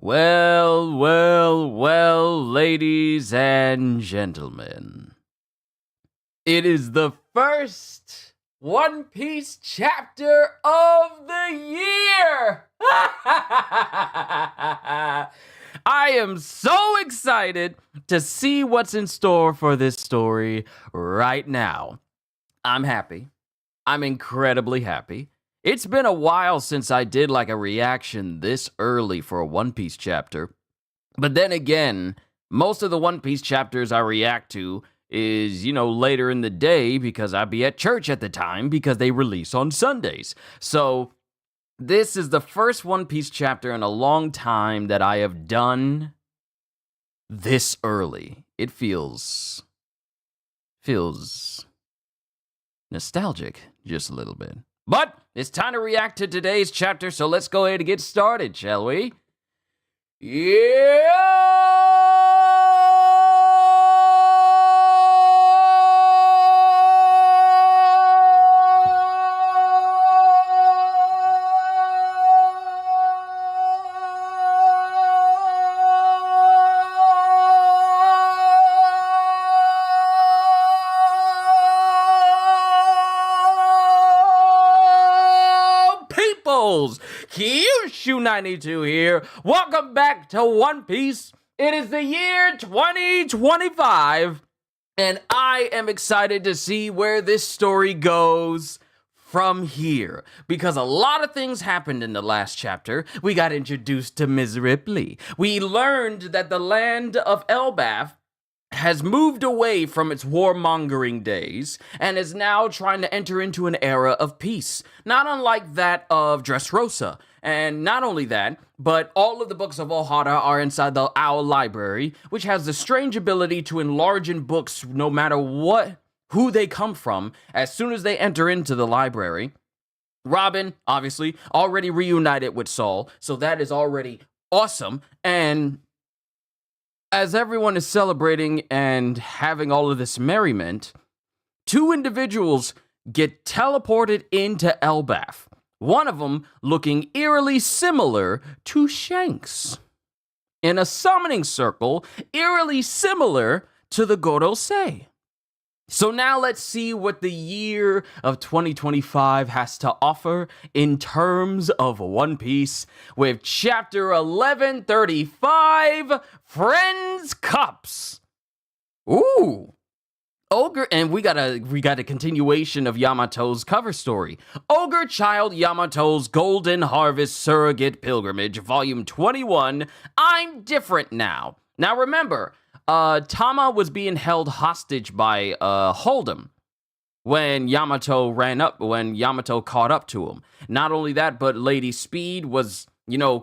Well, ladies and gentlemen. It is the first One Piece chapter of the year! I am so excited to see what's in store for this story right now. I'm happy. I'm incredibly happy. It's been a while since I did like a reaction this early for a One Piece chapter. But then again, most of the One Piece chapters I react to is, later in the day because I'd be at church at the time because they release on Sundays. So this is the first One Piece chapter in a long time that I have done this early. It feels nostalgic just a little bit. But it's time to react to today's chapter, so let's go ahead and get started, shall we? Yeah! Qushu 92 here. Welcome back to One Piece. It is the year 2025, and I am excited to see where this story goes from here, because a lot of things happened in the last chapter. We got introduced to Ms. Ripley. We learned that the land of Elbaf has moved away from its warmongering days and is now trying to enter into an era of peace, not unlike that of Dressrosa. And not only that, but all of the books of Ohara are inside the Owl Library, which has the strange ability to enlarge in books no matter who they come from as soon as they enter into the library. Robin, obviously, already reunited with Saul, so that is already awesome. And as everyone is celebrating and having all of this merriment, two individuals get teleported into Elbaf. One of them looking eerily similar to Shanks, in a summoning circle eerily similar to the Gorosei. So now let's see what the year of 2025 has to offer in terms of One Piece with chapter 1135, Friends Cups. Ooh. Ogre, and we got a continuation of Yamato's cover story. Ogre Child Yamato's Golden Harvest Surrogate Pilgrimage, Volume 21, I'm Different Now. Now remember, Tama was being held hostage by Hold'em when Yamato caught up to him. Not only that, but Lady Speed was,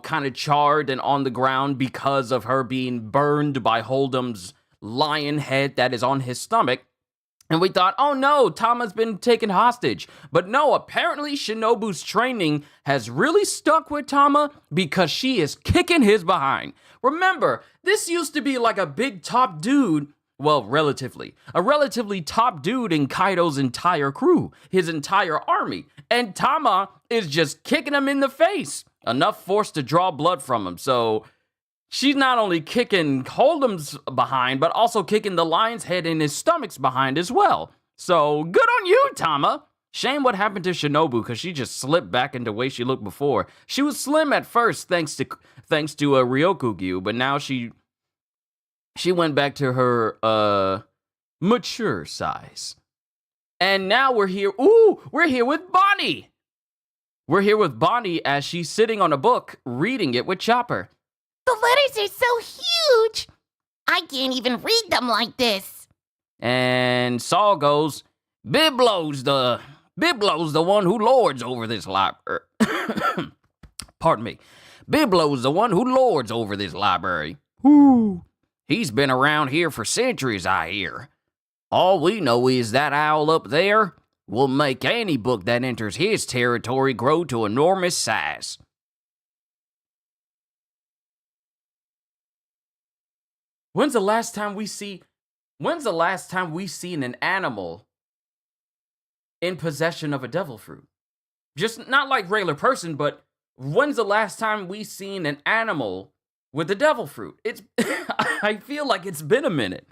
kind of charred and on the ground because of her being burned by Hold'em's lion head that is on his stomach. And we thought, oh no, Tama's been taken hostage. But no, apparently Shinobu's training has really stuck with Tama because she is kicking his behind. Remember, this used to be like a big top dude, well, a relatively top dude in Kaido's entire crew, his entire army. And Tama is just kicking him in the face. Enough force to draw blood from him. So she's not only kicking Hold'em's behind, but also kicking the lion's head in his stomach's behind as well. So, good on you, Tama. Shame what happened to Shinobu, because she just slipped back into the way she looked before. She was slim at first, thanks to a Ryokugyu, but now she went back to her, mature size. And now we're here with Bonnie. We're here with Bonnie as she's sitting on a book, reading it with Chopper. The letters are so huge, I can't even read them like this. And Saul goes, Biblo's the one who lords over this library. Pardon me. Biblo's the one who lords over this library. Ooh. He's been around here for centuries, I hear. All we know is that owl up there will make any book that enters his territory grow to enormous size. When's the last time we seen an animal in possession of a devil fruit? Just not like regular person, but when's the last time we seen an animal with the devil fruit. It's I feel like it's been a minute.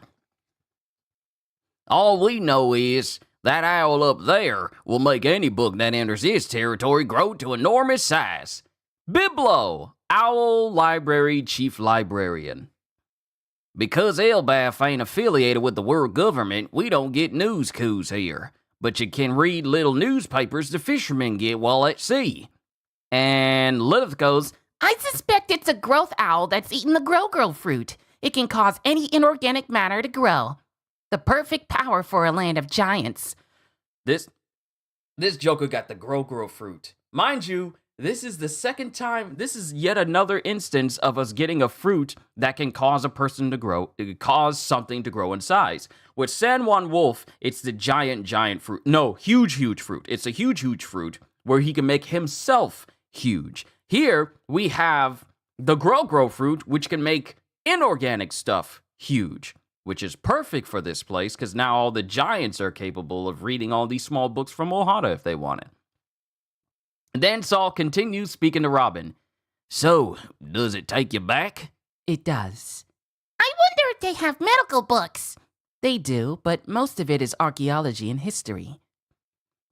All we know is that owl up there will make any book that enters his territory grow to enormous size. Biblo, Owl Library Chief Librarian. Because Elbaf ain't affiliated with the world government, we don't get news coups here. But you can read little newspapers the fishermen get while at sea. And Lilith goes, I suspect it's a growth owl that's eaten the grow fruit. It can cause any inorganic matter to grow. The perfect power for a land of giants. This Joker got the grow fruit. Mind you, this is the second time, this is yet another instance of us getting a fruit that can cause a person to grow, cause something to grow in size. With San Juan Wolf, it's the giant fruit. No, huge fruit. It's a huge fruit where he can make himself huge. Here, we have the grow fruit, which can make inorganic stuff huge, which is perfect for this place because now all the giants are capable of reading all these small books from Ohana if they want it. Then Saul continues speaking to Robin. So, does it take you back? It does. I wonder if they have medical books. They do, but most of it is archaeology and history.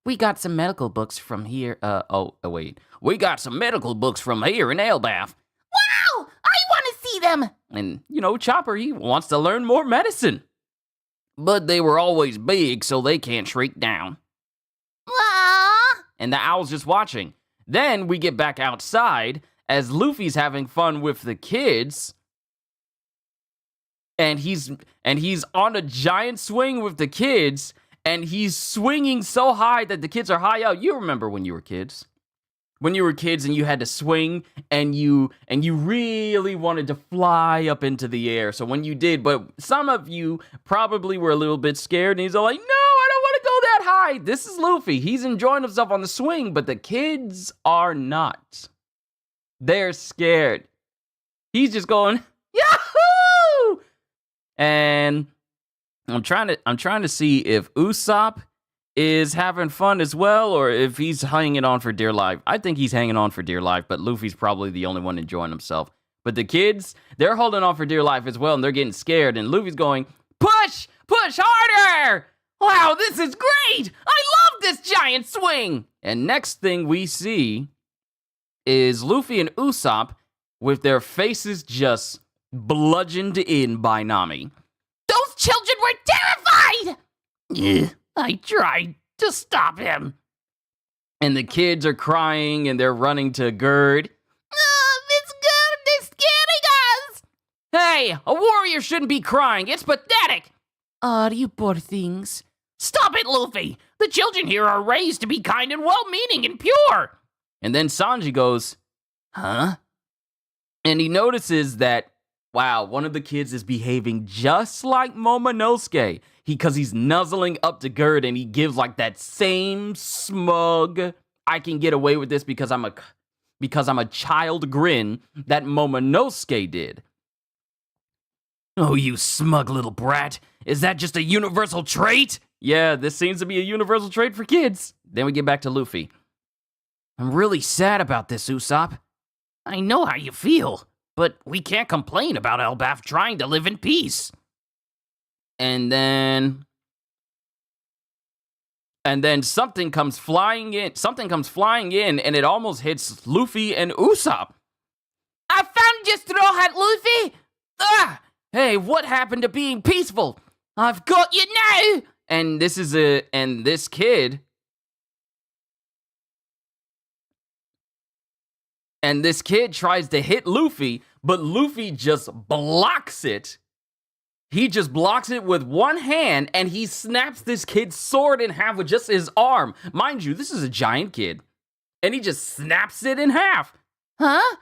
We got some medical books from here. Wait. We got some medical books from here in Elbaf. Wow! I want to see them! And, Chopper, he wants to learn more medicine. But they were always big, so they can't shrink down. And the owl's just watching. Then we get back outside as Luffy's having fun with the kids. And he's on a giant swing with the kids. And he's swinging so high that the kids are high out. You remember when you were kids. When you were kids and you had to swing and you really wanted to fly up into the air. So when you did, but some of you probably were a little bit scared. And he's all like, no, I don't want to go that high. This is Luffy. He's enjoying himself on the swing, but the kids are not. They're scared. He's just going, Yahoo! And I'm trying to see if Usopp is having fun as well, or if he's hanging on for dear life. I think he's hanging on for dear life, but Luffy's probably the only one enjoying himself. But the kids, they're holding on for dear life as well, and they're getting scared, and Luffy's going, push harder! Wow, this is great! I love this giant swing! And next thing we see is Luffy and Usopp with their faces just bludgeoned in by Nami. Those children were terrified! I tried to stop him. And the kids are crying and they're running to Gerd. Miss Gerd, they're scaring us! Hey, a warrior shouldn't be crying. It's pathetic. You poor things. Stop it, Luffy. The children here are raised to be kind and well-meaning and pure. And then Sanji goes, huh? And he notices that, wow, one of the kids is behaving just like Momonosuke. Because he's nuzzling up to Gerd and he gives like that same smug, I can get away with this because I'm a child grin that Momonosuke did. Oh, you smug little brat. Is that just a universal trait? Yeah, this seems to be a universal trait for kids. Then we get back to Luffy. I'm really sad about this, Usopp. I know how you feel, but we can't complain about Elbaf trying to live in peace. And then something comes flying in. And it almost hits Luffy and Usopp. I found your straw hat, Luffy. Ah! Hey, what happened to being peaceful? I've got you now. And this kid tries to hit Luffy, but Luffy just blocks it. He just blocks it with one hand, and he snaps this kid's sword in half with just his arm. Mind you, this is a giant kid. And he just snaps it in half. Huh?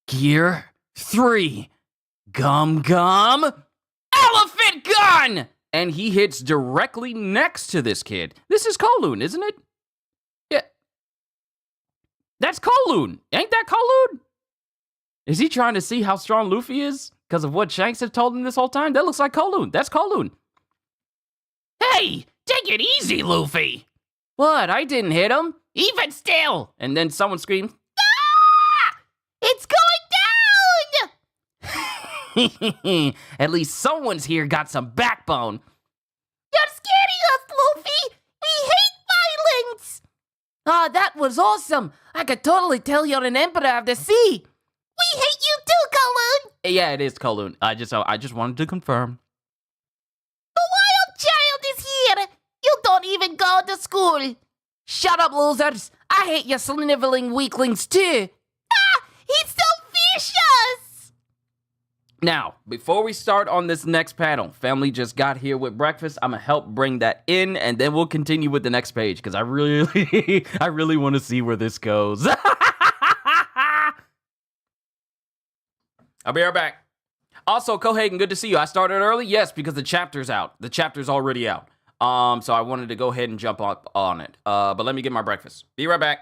Gear 3. Gum Gum. Elephant Gun! And he hits directly next to this kid. This is Kowloon, isn't it? Yeah. That's Kowloon. Ain't that Kowloon? Is he trying to see how strong Luffy is? Because of what Shanks had told him this whole time? That looks like Kowloon. That's Kowloon. Hey, take it easy, Luffy. What? I didn't hit him. Even still. And then someone screams, Ah! It's going down! At least someone's here got some backbone. You're scaring us, Luffy! We hate violence! Ah, that was awesome. I could totally tell you're an emperor of the sea. We hate you too, Kowloon! Yeah, it is Kowloon. I just wanted to confirm. The wild child is here! You don't even go to school! Shut up, losers. I hate you sniveling weaklings too. He's so vicious! Now, before we start on this next panel, family just got here with breakfast. I'm gonna help bring that in, and then we'll continue with the next page because I really want to see where this goes. I'll be right back. Also, Cohagen, good to see you. I started early, yes, because the chapter's out. The chapter's already out. So I wanted to go ahead and jump up on it. But let me get my breakfast. Be right back.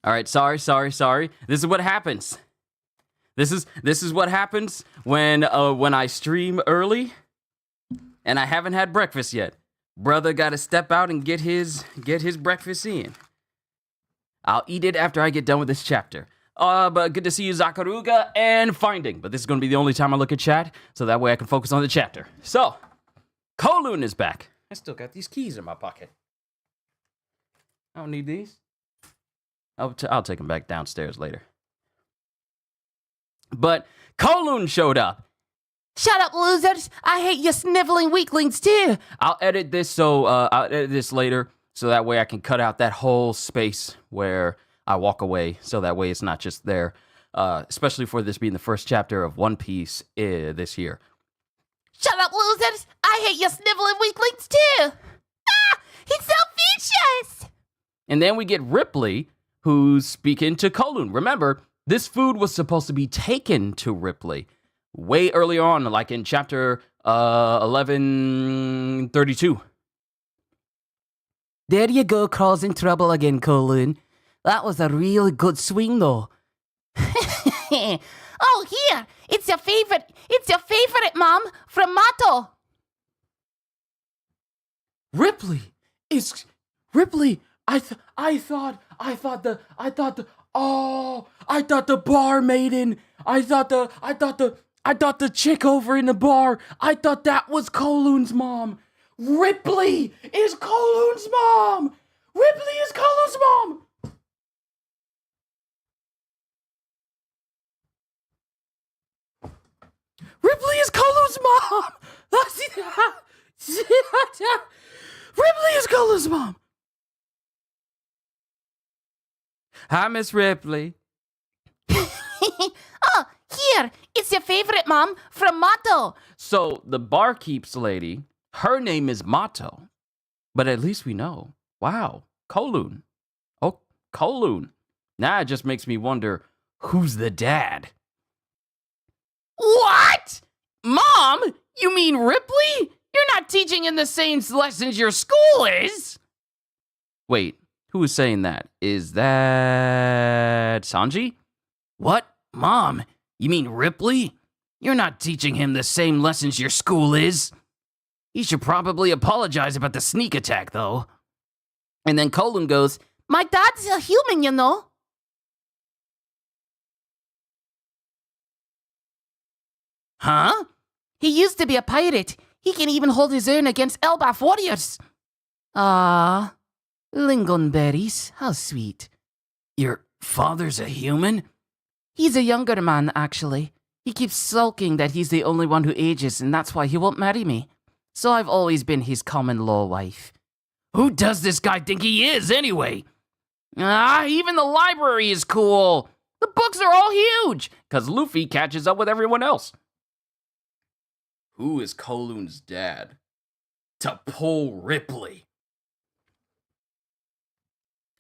All right, sorry. This is what happens. This is what happens when I stream early and I haven't had breakfast yet. Brother got to step out and get his breakfast in. I'll eat it after I get done with this chapter. But good to see you, Zakaruga, and Finding. But this is going to be the only time I look at chat, so that way I can focus on the chapter. So, Kowloon is back. I still got these keys in my pocket. I don't need these. I'll take them back downstairs later. But Kowloon showed up. Shut up, losers. I hate you sniveling weaklings too. I'll edit this later, so that way I can cut out that whole space where I walk away, so that way it's not just there. Especially for this being the first chapter of One Piece this year. Shut up, losers! I hate you sniveling weaklings too! He's so vicious! And then we get Ripley, who's speaking to Kowloon. Remember, this food was supposed to be taken to Ripley way early on, like in chapter 1132. There you go, causing trouble again, Kowloon. That was a really good swing, though. Oh, here! It's your favorite, Mom, from Mato! Ripley! I thought the bar maiden. I thought the chick over in the bar. I thought that was Kowloon's mom. Ripley is Kowloon's mom. Ripley is Kowloon's mom. Ripley is Kolu's mom! Ripley is Kolu's mom! Hi, Miss Ripley. Oh, here, it's your favorite mom from Mato. So, the barkeep's lady, her name is Mato. But at least we know. Wow, Kowloon. Oh, Kowloon. Now it just makes me wonder, who's the dad? What? Mom? You mean Ripley? You're not teaching in the same lessons your school is. Wait, who is saying that? Is that Sanji? What? Mom? You mean Ripley? You're not teaching him the same lessons your school is. He should probably apologize about the sneak attack, though. And then Kowloon goes, My dad's a human, you know. Huh? He used to be a pirate. He can even hold his own against Elbaf warriors. Ah, lingonberries, how sweet. Your father's a human? He's a younger man, actually. He keeps sulking that he's the only one who ages, and that's why he won't marry me. So I've always been his common law wife. Who does this guy think he is, anyway? Even the library is cool. The books are all huge. because Luffy catches up with everyone else. Who is Kowloon's dad? To pull Ripley.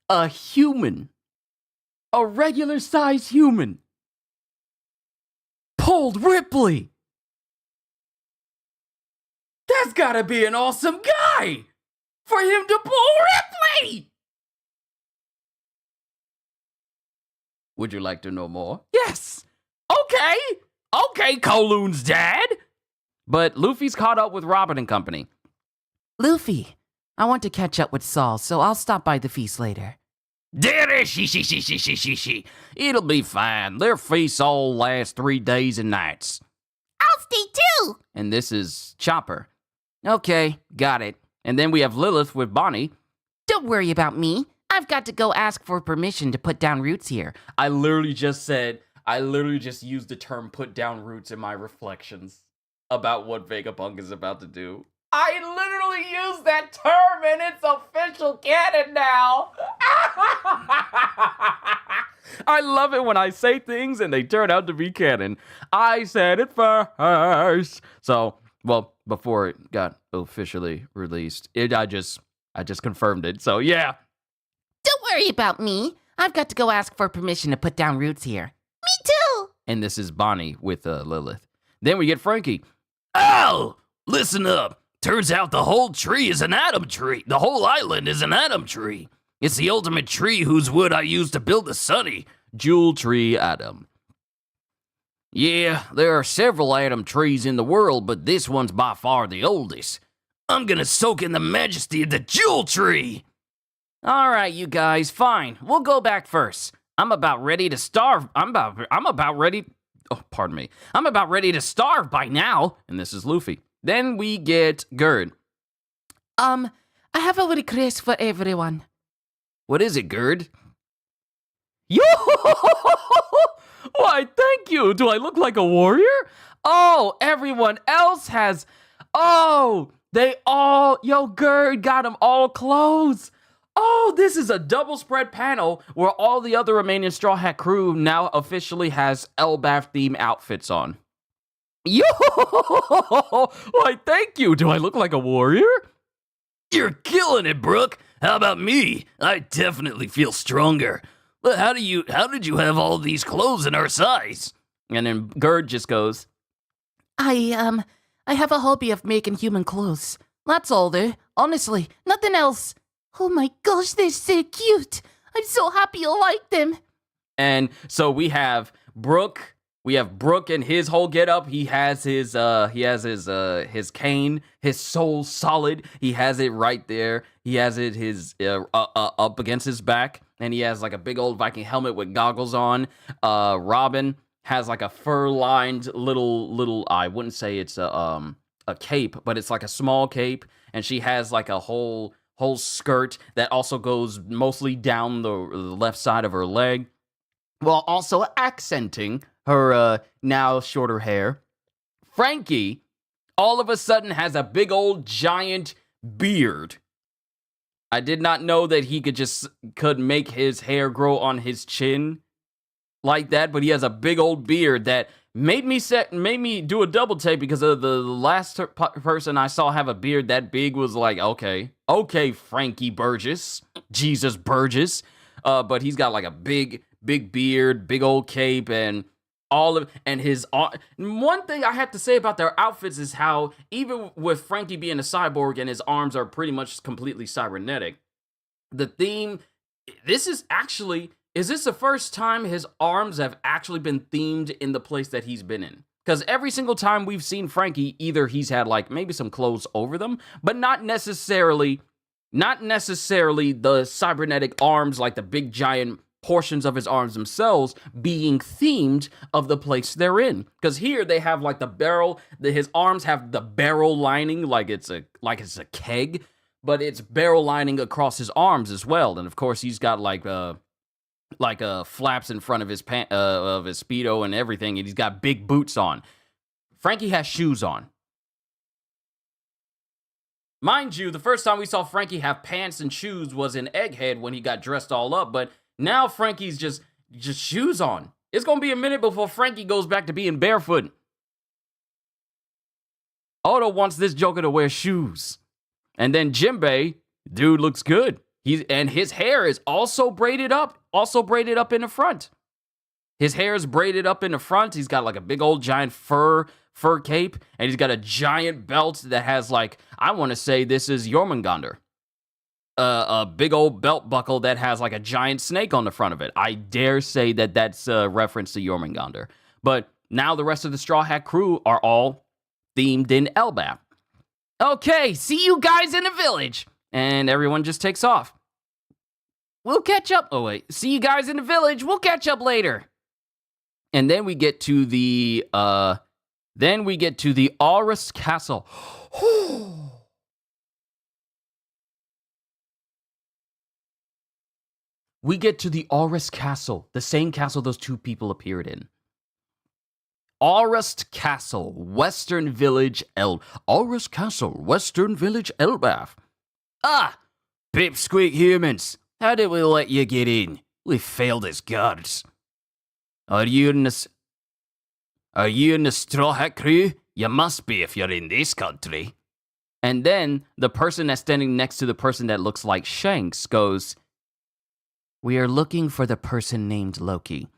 A human. A regular-sized human. Pulled Ripley. That's gotta be an awesome guy for him to pull Ripley. Would you like to know more? Yes. Okay, Kowloon's dad. But Luffy's caught up with Robin and company. Luffy, I want to catch up with Saul, so I'll stop by the feast later. It'll be fine. Their feasts all last 3 days and nights. I'll stay too. And this is Chopper. Okay, got it. And then we have Lilith with Bonnie. Don't worry about me. I've got to go ask for permission to put down roots here. I literally just used the term put down roots in my reflections about what Vegapunk is about to do. I literally used that term and it's official canon now. I love it when I say things and they turn out to be canon. I said it first. So, well, before it got officially released, I just confirmed it. So, yeah. Don't worry about me. I've got to go ask for permission to put down roots here. Me too. And this is Bonnie with Lilith. Then we get Frankie. Oh, listen up. Turns out the whole tree is an atom tree. The whole island is an atom tree. It's the ultimate tree whose wood I used to build the Sunny. Jewel Tree Atom. Yeah, there are several atom trees in the world, but this one's by far the oldest. I'm gonna soak in the majesty of the Jewel Tree. All right, you guys, fine. We'll go back first. I'm about ready to starve. I'm about ready. Oh, pardon me. I'm about ready to starve by now. And this is Luffy. Then we get Gerd. I have a request for everyone. What is it, Gerd? Yo! Why, thank you. Do I look like a warrior? Oh, everyone else has. Oh, Yo, Gerd got them all clothes. Oh, this is a double spread panel where all the other remaining Straw Hat crew now officially has Elbaf theme outfits on. Yo! Why, thank you. Do I look like a warrior? You're killing it, Brooke. How about me? I definitely feel stronger. But how did you have all these clothes in our size? And then Gerd just goes, I have a hobby of making human clothes. That's all there. Honestly, nothing else. Oh my gosh, they're so cute. I'm so happy you like them. And so we have Brooke. We have Brooke and his whole getup. He has his cane, his soul solid. He has it right there. He has it up against his back, and he has like a big old Viking helmet with goggles on. Robin has like a fur-lined little. I wouldn't say it's a cape, but it's like a small cape, and she has like a whole skirt that also goes mostly down the left side of her leg, while also accenting her now shorter hair. Frankie all of a sudden has a big old giant beard. I did not know that he could make his hair grow on his chin like that, but he has a big old beard that made me do a double take, because of the last person I saw have a beard that big was like, okay, Frankie Burgess, Jesus Burgess, but he's got like a big beard, big old cape, and one thing I have to say about their outfits is how, even with Frankie being a cyborg and his arms are pretty much completely cybernetic, the theme, is this the first time his arms have actually been themed in the place that he's been in? Because every single time we've seen Frankie, either he's had like maybe some clothes over them, but not necessarily the cybernetic arms, like the big giant portions of his arms themselves being themed of the place they're in. Because here they have like the barrel, his arms have the barrel lining like it's a keg, but it's barrel lining across his arms as well. And of course he's got like flaps in front of his Speedo and everything, and he's got big boots on. Frankie has shoes on. Mind you, the first time we saw Frankie have pants and shoes was in Egghead when he got dressed all up, but now Frankie's just shoes on. It's gonna be a minute before Frankie goes back to being barefoot. Odo wants this Joker to wear shoes. And then Jinbei, dude looks good. And his hair is also braided up in the front. His hair is braided up in the front. He's got like a big old giant fur cape, and he's got a giant belt that has like, I want to say this is Jormungandr. A big old belt buckle that has like a giant snake on the front of it. I dare say that that's a reference to Jormungandr. But now the rest of the Straw Hat crew are all themed in Elbaf. Okay, see you guys in the village. And everyone just takes off. We'll catch up. Oh, wait. See you guys in the village. We'll catch up later. And then we get to the, Aurus Castle. We get to the Aurus Castle, the same castle those two people appeared in. Aurus Castle, Western Village, Aurus Castle, Western Village, Elbaf. Ah, pipsqueak humans. How did we let you get in? We failed as guards. Are you in the Straw Hat crew? You must be if you're in this country. And then the person that's standing next to the person that looks like Shanks goes, "We are looking for the person named Loki."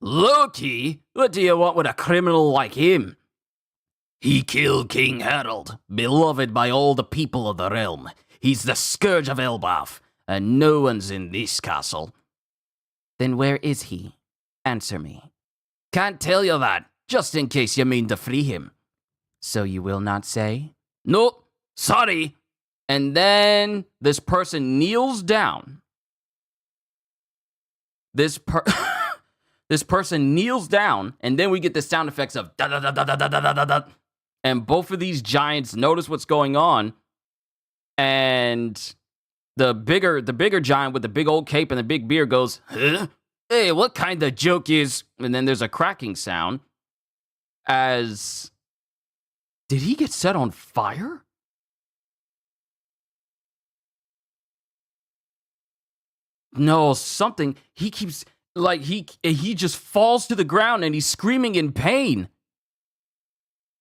Loki? What do you want with a criminal like him? He killed King Harold, beloved by all the people of the realm. He's the scourge of Elbaf, and no one's in this castle. Then where is he? Answer me. Can't tell you that, just in case you mean to free him. So you will not say? No, sorry. And then this person kneels down. This person kneels down, and then we get the sound effects of da da da da da da da da da. And both of these giants notice what's going on, and the bigger giant with the big old cape and the big beard goes, "Huh? Hey, what kind of joke is?" And then there's a cracking sound. Did he get set on fire? No, something. He keeps, like, he just falls to the ground and he's screaming in pain.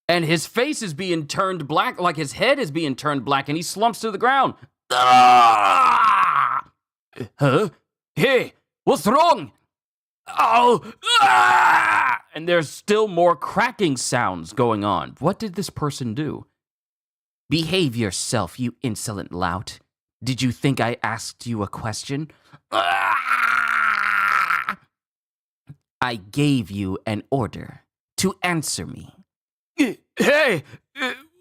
And his face is being turned black, like his head is being turned black, and he slumps to the ground. Ah! Huh? Hey, what's wrong? Oh! Ah! And there's still more cracking sounds going on. What did this person do? Behave yourself, you insolent lout. Did you think I asked you a question? Ah! I gave you an order to answer me. Hey,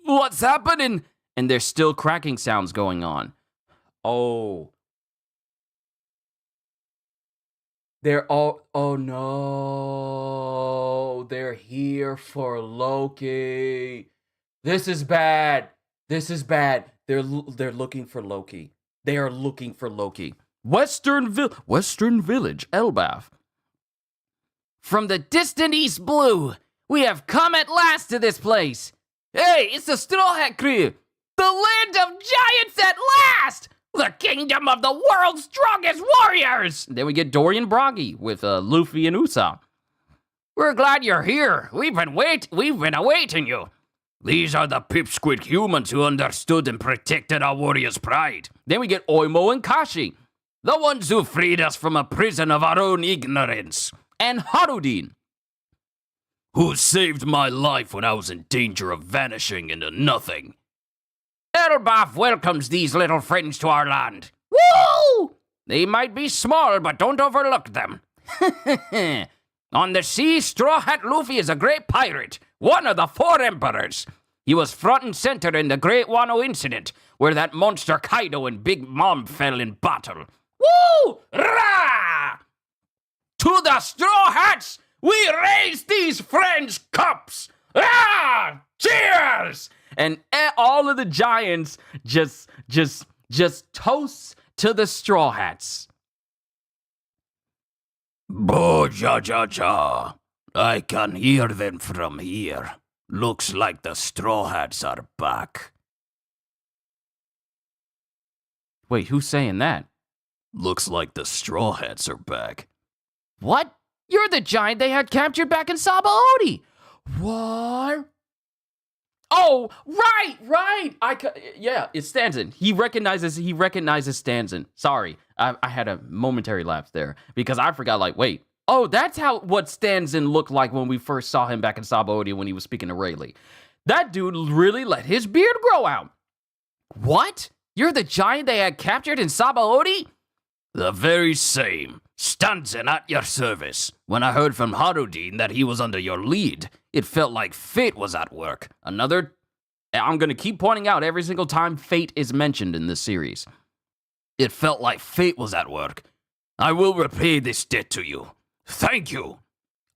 what's happening? And there's still cracking sounds going on. Oh. Oh no. They're here for Loki. This is bad. They're looking for Loki. They are looking for Loki. Western Village, Elbaf. From the distant East Blue, we have come at last to this place. Hey, it's the Straw Hat Crew. The land of giants at last! The kingdom of the world's strongest warriors! Then we get Dory and Broggy with Luffy and Usopp. We're glad you're here. We've been awaiting you. These are the pipsqueak humans who understood and protected our warriors' pride. Then we get Oimo and Kashi. The ones who freed us from a prison of our own ignorance. And Harudin. Who saved my life when I was in danger of vanishing into nothing. Elbaf welcomes these little friends to our land. Woo! They might be small, but don't overlook them. On the sea, Straw Hat Luffy is a great pirate, one of the 4 emperors. He was front and center in the Great Wano incident, where that monster Kaido and Big Mom fell in battle. Woo! Rah! To the Straw Hats, we raise these friends' cups. Ah! Cheers! And all of the giants just toast to the Straw Hats. Bo-ja-ja-ja. I can hear them from here. Looks like the Straw Hats are back. Wait, who's saying that? Looks like the Straw Hats are back. What? You're the giant they had captured back in Sabaody. What? Oh, right. Yeah, it's Stanzen. He recognizes Stanzen. Sorry, I had a momentary lapse there because I forgot. Like, wait. Oh, that's what Stanzen looked like when we first saw him back in Sabaody when he was speaking to Rayleigh. That dude really let his beard grow out. What? You're the giant they had captured in Sabaody? The very same. Stanzen at your service. When I heard from Harudin that he was under your lead, it felt like fate was at work. I'm going to keep pointing out every single time fate is mentioned in this series. It felt like fate was at work. I will repay this debt to you. Thank you.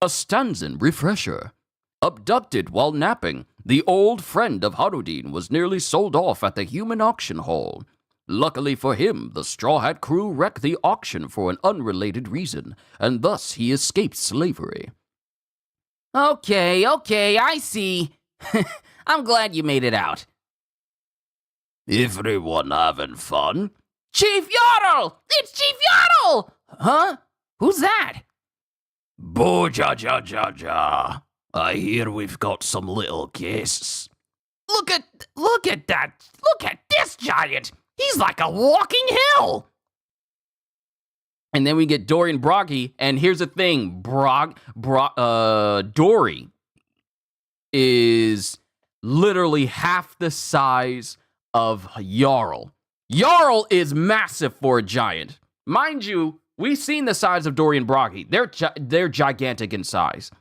A Stanzen refresher. Abducted while napping, the old friend of Harudin was nearly sold off at the human auction hall. Luckily for him, the Straw Hat crew wrecked the auction for an unrelated reason, and thus he escaped slavery. Okay, I see. I'm glad you made it out. Everyone having fun? Chief Yarl! It's Chief Yarl! Huh? Who's that? Bo-ja-ja-ja-ja. I hear we've got some little guests. Look at that! Look at this giant! He's like a walking hill! And then we get Dory and Broggy, and here's the thing, Dory is literally half the size of Jarl. Jarl is massive for a giant. Mind you, we've seen the size of Dory and Broggy. They're gigantic in size.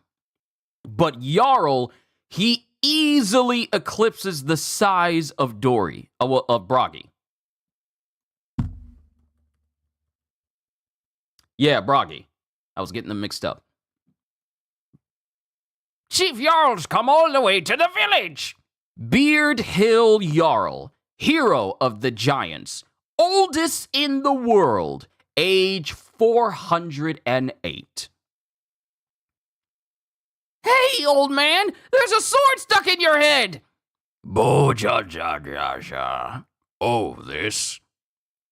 But Jarl, he easily eclipses the size of Dory, of Broggy. Yeah, Broggy. I was getting them mixed up. Chief Jarl's come all the way to the village. Beard Hill Jarl, hero of the giants, oldest in the world, age 408. Hey, old man, there's a sword stuck in your head. Bo-ja-ja-ja-ja. Oh, this?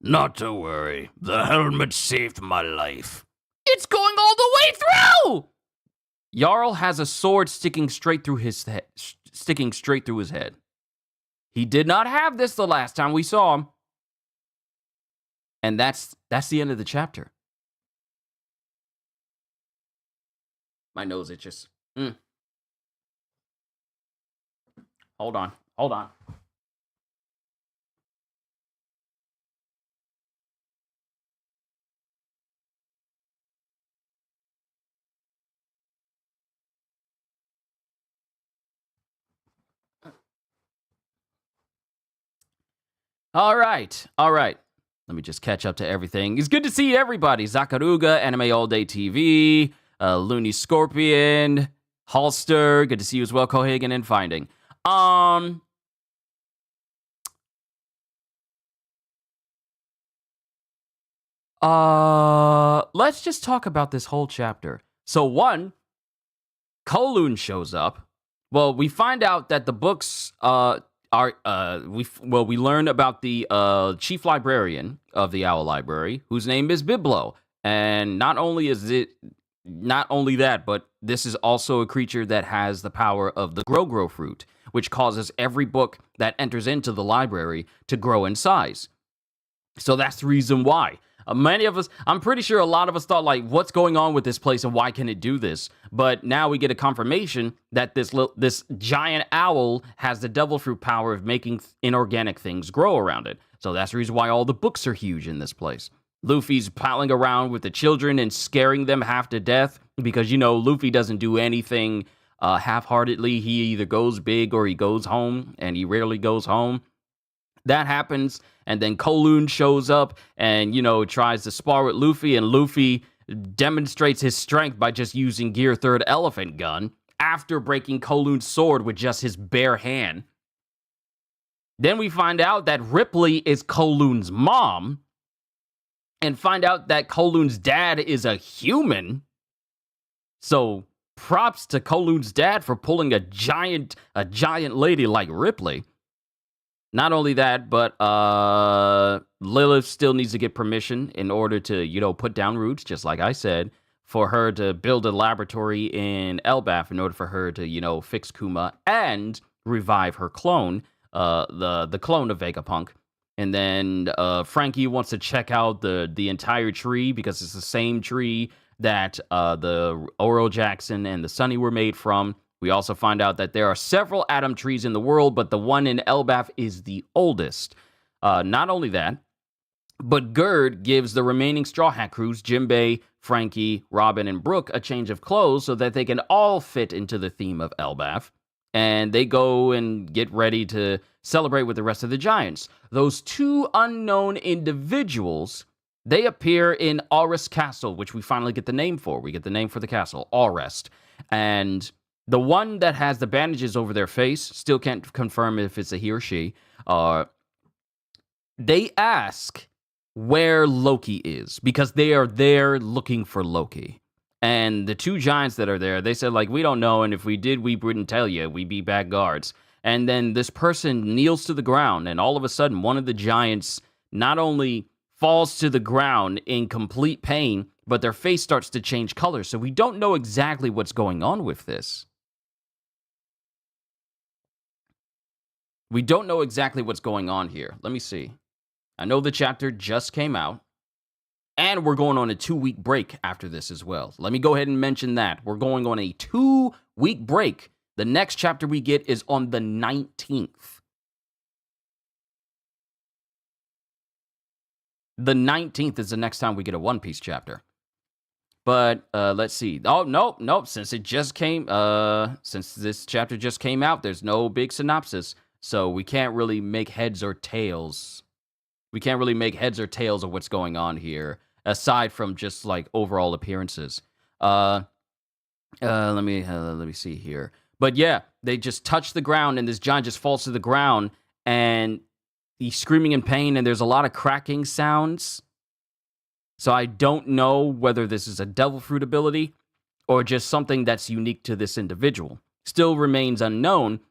Not to worry. The helmet saved my life. It's going all the way through! Jarl has a sword sticking straight through his head. He did not have this the last time we saw him. And that's the end of the chapter. My nose itches. Hold on. All right. Let me just catch up to everything. It's good to see everybody. Zakaruga, Anime All Day TV, Looney Scorpion, Halster. Good to see you as well, Cohagen and Finding. Let's just talk about this whole chapter. So one, Kowloon shows up. Well, we find out that the books we learn about the chief librarian of the Owl Library, whose name is Biblo. And not only that, but this is also a creature that has the power of the grow fruit, which causes every book that enters into the library to grow in size. So that's the reason why. Many of us, I'm pretty sure a lot of us thought, like, what's going on with this place and why can it do this? But now we get a confirmation that this giant owl has the devil fruit power of making inorganic things grow around it. So that's the reason why all the books are huge in this place. Luffy's palling around with the children and scaring them half to death because, Luffy doesn't do anything half-heartedly. He either goes big or he goes home, and he rarely goes home. That happens, and then Kowloon shows up and, tries to spar with Luffy, and Luffy demonstrates his strength by just using Gear 3rd Elephant Gun after breaking Kowloon's sword with just his bare hand. Then we find out that Ripley is Kowloon's mom, and find out that Kowloon's dad is a human. So props to Kowloon's dad for pulling a giant lady like Ripley. Not only that, but Lilith still needs to get permission in order to, put down roots, just like I said, for her to build a laboratory in Elbaf in order for her to, fix Kuma and revive her clone, the clone of Vegapunk. And then Frankie wants to check out the entire tree because it's the same tree that the Oro Jackson and the Sunny were made from. We also find out that there are several Atom trees in the world, but the one in Elbaf is the oldest. Not only that, but Gerd gives the remaining Straw Hat crews, Jinbei, Frankie, Robin, and Brooke, a change of clothes so that they can all fit into the theme of Elbaf. And they go and get ready to celebrate with the rest of the Giants. Those two unknown individuals, they appear in Aurest Castle, which we finally get the name for. We get the name for the castle, Aurest. And the one that has the bandages over their face, still can't confirm if it's a he or she, they ask where Loki is, because they are there looking for Loki. And the two giants that are there, they said, like, we don't know, and if we did, we wouldn't tell you. We'd be bad guards. And then this person kneels to the ground, and all of a sudden, one of the giants not only falls to the ground in complete pain, but their face starts to change color. So we don't know exactly what's going on with this. We don't know exactly what's going on here. Let me see. I know the chapter just came out. And we're going on a 2-week break after this as well. Let me go ahead and mention that. We're going on a 2-week break. The next chapter we get is on the 19th. The 19th is the next time we get a One Piece chapter. But let's see. Oh, nope. Since this chapter just came out, there's no big synopsis. So we can't really make heads or tails. We can't really make heads or tails of what's going on here, aside from just like overall appearances. Let me see here. But yeah, they just touch the ground, and this giant just falls to the ground, and he's screaming in pain, and there's a lot of cracking sounds. So I don't know whether this is a devil fruit ability or just something that's unique to this individual. Still remains unknown.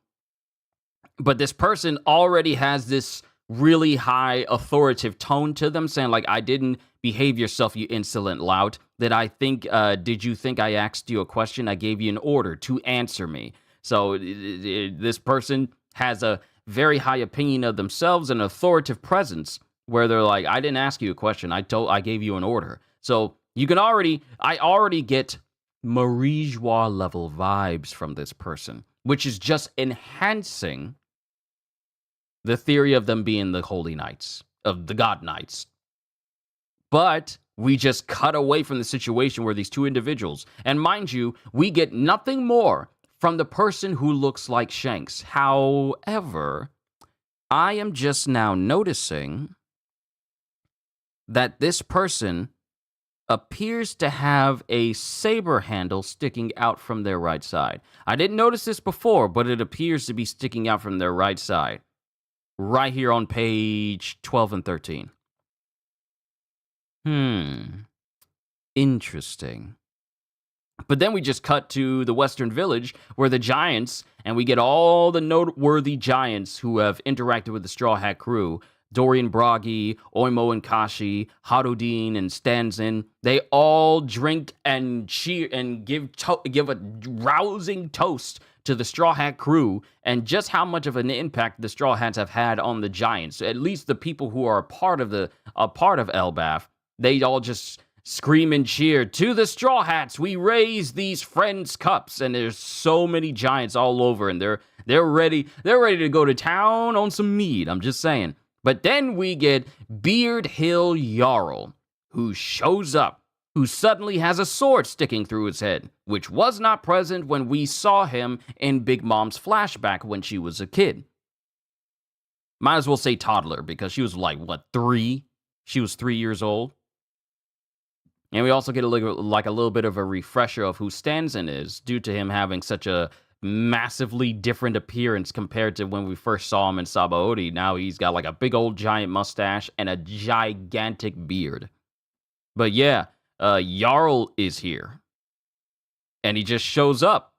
But this person already has this really high authoritative tone to them, saying like, I didn't behave yourself, you insolent lout. Did you think I asked you a question? I gave you an order to answer me. So this person has a very high opinion of themselves and authoritative presence where they're like, I didn't ask you a question. I gave you an order. So I already get Marie Joie level vibes from this person, which is just enhancing the theory of them being the Holy Knights, of the God Knights. But we just cut away from the situation where these two individuals, and mind you, we get nothing more from the person who looks like Shanks. However, I am just now noticing that this person appears to have a saber handle sticking out from their right side. I didn't notice this before, but it appears to be sticking out from their right side. Right here on page 12 and 13. Interesting. But then we just cut to the Western Village where the giants, and we get all the noteworthy giants who have interacted with the Straw Hat crew. Dorian Bragi, Oimo and Kashi, Harudin and Stanzen, they all drink and cheer and give a rousing toast to the Straw Hat crew and just how much of an impact the Straw Hats have had on the giants. At least the people who are a part of Elbaf, they all just scream and cheer, "To the Straw Hats, we raise these friends' cups." And there's so many giants all over, and they're ready to go to town on some mead. I'm just saying. But then we get Beard Hill Jarl, who shows up, who suddenly has a sword sticking through his head, which was not present when we saw him in Big Mom's flashback when she was a kid. Might as well say toddler, because she was like, 3? She was 3 years old. And we also get a little bit of a refresher of who Stanzen is, due to him having such a massively different appearance compared to when we first saw him in Sabaody. Now he's got like a big old giant mustache and a gigantic beard. But yeah, Jarl is here. And he just shows up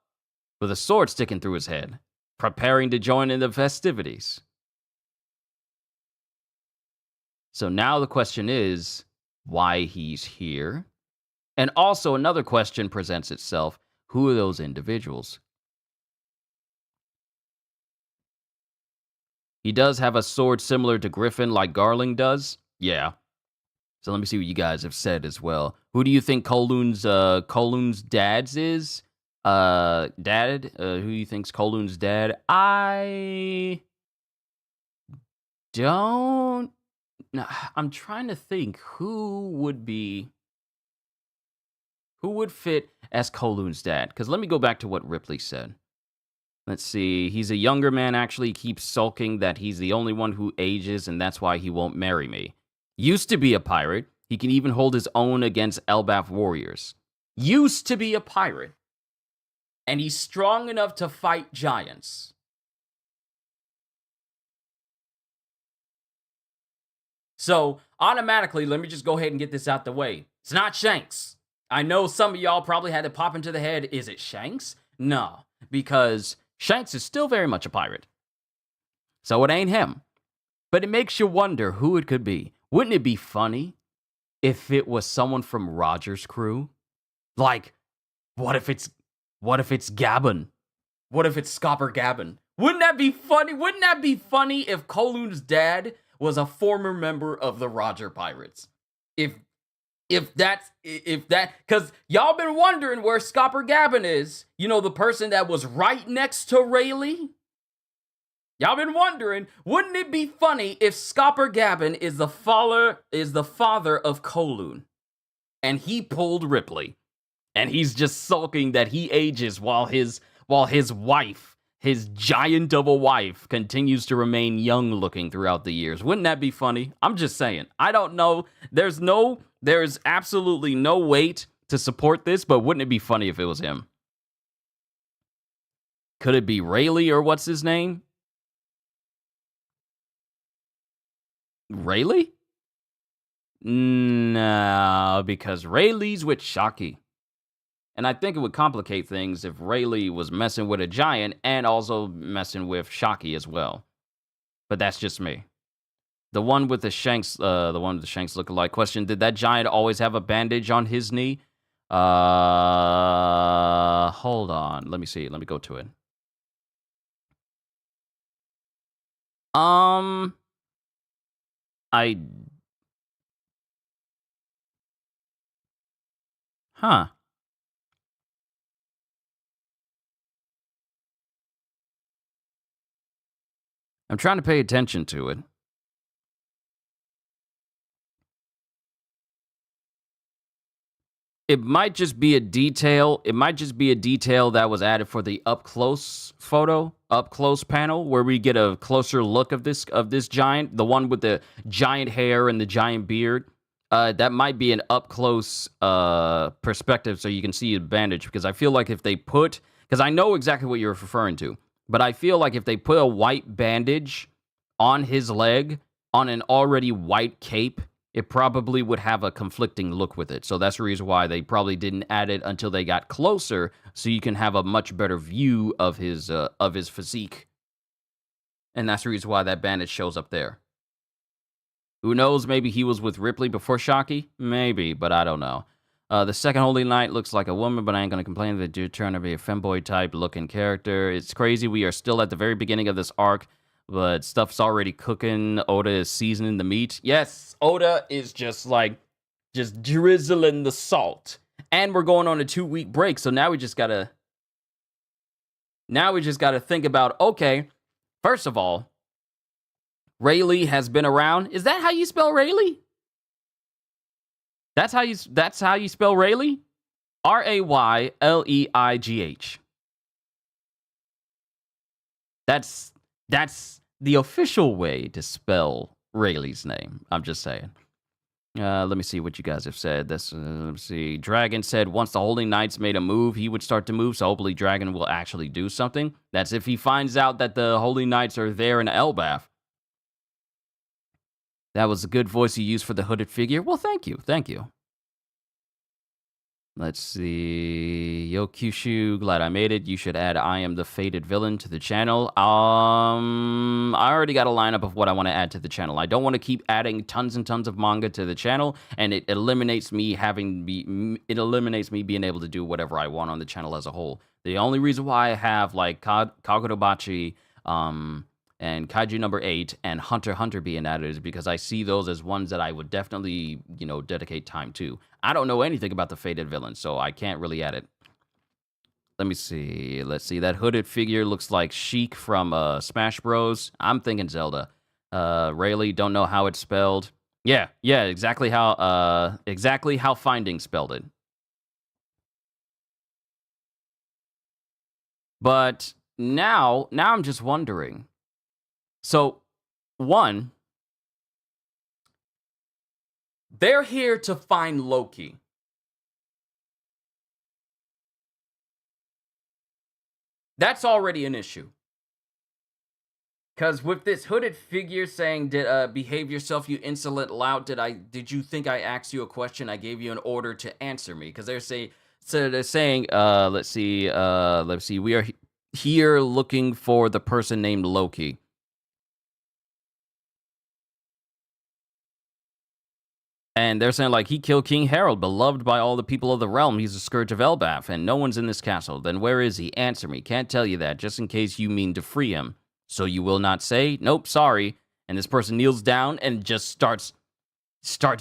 with a sword sticking through his head, preparing to join in the festivities. So now the question is why he's here. And also another question presents itself. Who are those individuals? He does have a sword similar to Griffin like Garling does. Yeah. So let me see what you guys have said as well. Who do you think Kowloon's dad's is? Dad? Who do you think's Kowloon's dad? I don't... No, I'm trying to think who would fit as Kowloon's dad. Because let me go back to what Ripley said. Let's see. He's a younger man, actually. He keeps sulking that he's the only one who ages, and that's why he won't marry me. Used to be a pirate. He can even hold his own against Elbaf warriors. Used to be a pirate. And he's strong enough to fight giants. So, automatically, let me just go ahead and get this out the way. It's not Shanks. I know some of y'all probably had to pop into the head. Is it Shanks? No, because Shanks is still very much a pirate. So it ain't him. But it makes you wonder who it could be. Wouldn't it be funny if it was someone from Roger's crew? Like, what if it's Gabon? What if it's Scopper Gabon? Wouldn't that be funny? Wouldn't that be funny if Kowloon's dad was a former member of the Roger Pirates? If that, because y'all been wondering where Scopper Gabon is. You know, the person that was right next to Rayleigh? Y'all been wondering, wouldn't it be funny if Scopper Gabon is the father of Kowloon? And he pulled Ripley. And he's just sulking that he ages while his wife, his giant double wife, continues to remain young looking throughout the years. Wouldn't that be funny? I'm just saying. I don't know. There's absolutely no weight to support this, but wouldn't it be funny if it was him? Could it be Rayleigh or what's his name? Rayleigh? No, because Rayleigh's with Shaki. And I think it would complicate things if Rayleigh was messing with a giant and also messing with Shaki as well. But that's just me. The one with the Shanks lookalike question, did that giant always have a bandage on his knee? Hold on. Let me see. Let me go to it. Huh. I'm trying to pay attention to it. It might just be a detail. It might just be a detail that was added for the up close panel, where we get a closer look of this giant, the one with the giant hair and the giant beard. That might be an up close perspective, so you can see a bandage. Because I feel like if they because I know exactly what you're referring to, but I feel like if they put a white bandage on his leg on an already white cape, it probably would have a conflicting look with it. So that's the reason why they probably didn't add it until they got closer, so you can have a much better view of his physique. And that's the reason why that bandage shows up there. Who knows? Maybe he was with Ripley before Shocky? Maybe, but I don't know. The second Holy Knight looks like a woman, but I ain't gonna complain if it do turn to be a femboy type looking character. It's crazy. We are still at the very beginning of this arc, but stuff's already cooking. Oda is seasoning the meat. Yes, Oda is just drizzling the salt. And we're going on a 2-week break, so now we just gotta think about, okay, first of all, Rayleigh has been around. Is that how you spell Rayleigh? That's how you spell Rayleigh? Rayleigh. That's the official way to spell Rayleigh's name. I'm just saying. Let me see what you guys have said. Let me see. Dragon said once the Holy Knights made a move, he would start to move, so hopefully Dragon will actually do something. That's if he finds out that the Holy Knights are there in Elbaf. That was a good voice you used for the hooded figure. Well, thank you. Thank you. Let's see. Yo, Qushu, glad I made it. You should add I am the fated villain to the channel. I already got a lineup of what I want to add to the channel. I don't want to keep adding tons and tons of manga to the channel, and it eliminates me being able to do whatever I want on the channel as a whole. The only reason why I have like Kagurobachi, and Kaiju number 8 and Hunter x Hunter being added is because I see those as ones that I would definitely, dedicate time to. I don't know anything about the fated villain, so I can't really add it. Let me see. Let's see. That hooded figure looks like Sheik from Smash Bros. I'm thinking Zelda. Rayleigh, don't know how it's spelled. Yeah, exactly how Finding spelled it. But now I'm just wondering. So, one, they're here to find Loki. That's already an issue. Because with this hooded figure saying, behave yourself, you insolent lout, did you think I asked you a question? I gave you an order to answer me. Because they're saying, let's see, we are here looking for the person named Loki. And they're saying, like, he killed King Harold, beloved by all the people of the realm. He's a scourge of Elbaf, and no one's in this castle. Then where is he? Answer me. Can't tell you that, just in case you mean to free him. So you will not say? Nope, sorry. And this person kneels down and just starts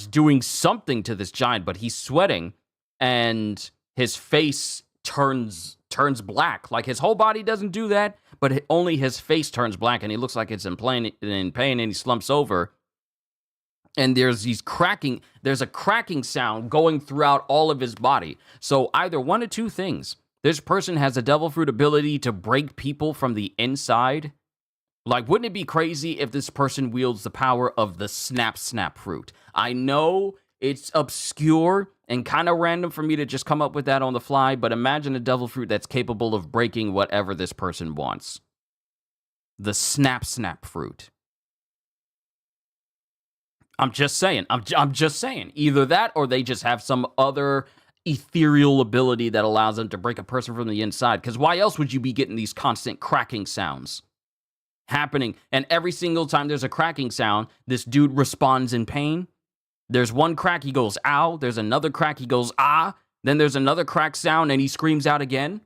doing something to this giant, but he's sweating, and his face turns black. Like, his whole body doesn't do that, but only his face turns black, and he looks like it's in pain, and he slumps over. And there's a cracking sound going throughout all of his body. So either one of two things. This person has a devil fruit ability to break people from the inside. Like, wouldn't it be crazy if this person wields the power of the snap fruit? I know it's obscure and kind of random for me to just come up with that on the fly, but imagine a devil fruit that's capable of breaking whatever this person wants. The snap fruit. I'm just saying. I'm just saying. Either that or they just have some other ethereal ability that allows them to break a person from the inside. Because why else would you be getting these constant cracking sounds happening? And every single time there's a cracking sound, this dude responds in pain. There's one crack, he goes, ow. There's another crack, he goes, ah. Then there's another crack sound, and he screams out again.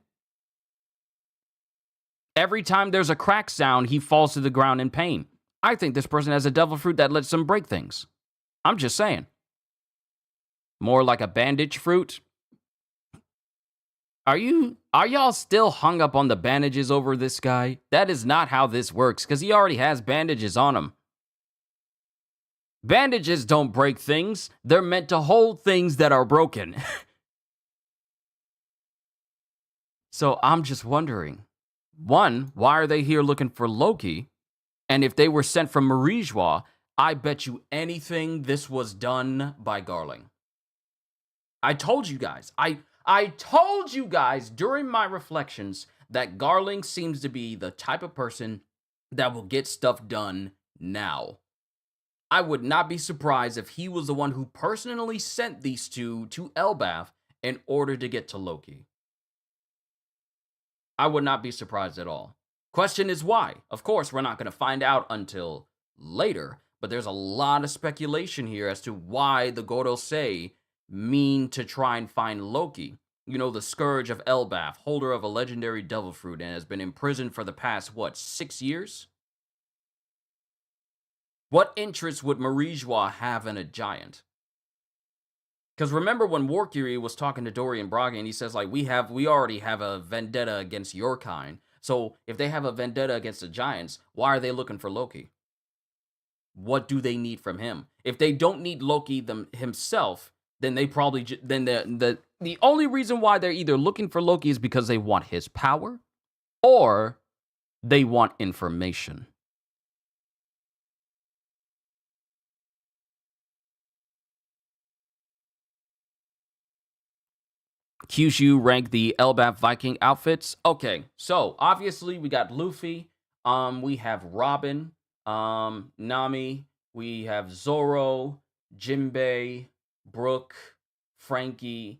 Every time there's a crack sound, he falls to the ground in pain. I think this person has a devil fruit that lets them break things. I'm just saying. More like a bandage fruit. Are y'all still hung up on the bandages over this guy? That is not how this works, because he already has bandages on him. Bandages don't break things. They're meant to hold things that are broken. So I'm just wondering. One, why are they here looking for Loki? And if they were sent from Marijois, I bet you anything this was done by Garling. I told you guys. I told you guys during my reflections that Garling seems to be the type of person that will get stuff done now. I would not be surprised if he was the one who personally sent these two to Elbaf in order to get to Loki. I would not be surprised at all. Question is why? Of course, we're not going to find out until later, but there's a lot of speculation here as to why the Gorosei mean to try and find Loki. You know, the Scourge of Elbaf, holder of a legendary devil fruit, and has been imprisoned for the past, 6 years? What interest would Marijwa have in a giant? Because remember when Warkiri was talking to Dorian Braga and he says, like, we already have a vendetta against your kind. So if they have a vendetta against the giants, why are they looking for Loki? What do they need from him? If they don't need Loki himself, then they probably the only reason why they're either looking for Loki is because they want his power or they want information. Qushu ranked the Elbaf Viking outfits. Okay, so obviously we got Luffy, we have Robin, Nami, we have Zoro, Jinbei, Brook, Frankie,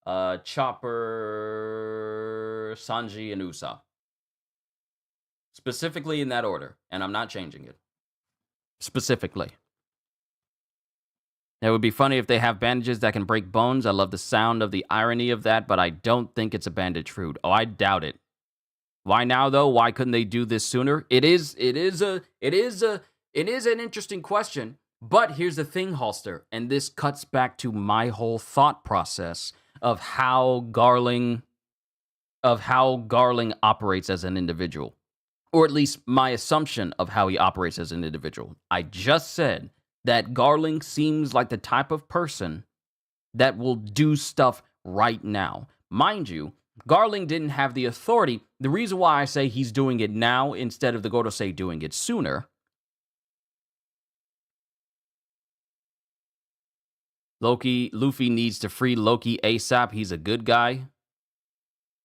Chopper, Sanji, and Usopp. Specifically in that order, and I'm not changing it. Specifically. It would be funny if they have bandages that can break bones. I love the sound of the irony of that, but I don't think it's a bandage fruit. Oh, I doubt it. Why now though? Why couldn't they do this sooner? It is an interesting question. But here's the thing, Halster, and this cuts back to my whole thought process of how Garling operates as an individual, or at least my assumption of how he operates as an individual. I just said that Garling seems like the type of person that will do stuff right now. Mind you, Garling didn't have the authority. The reason why I say he's doing it now instead of the Gorosei doing it sooner. Luffy needs to free Loki ASAP. He's a good guy.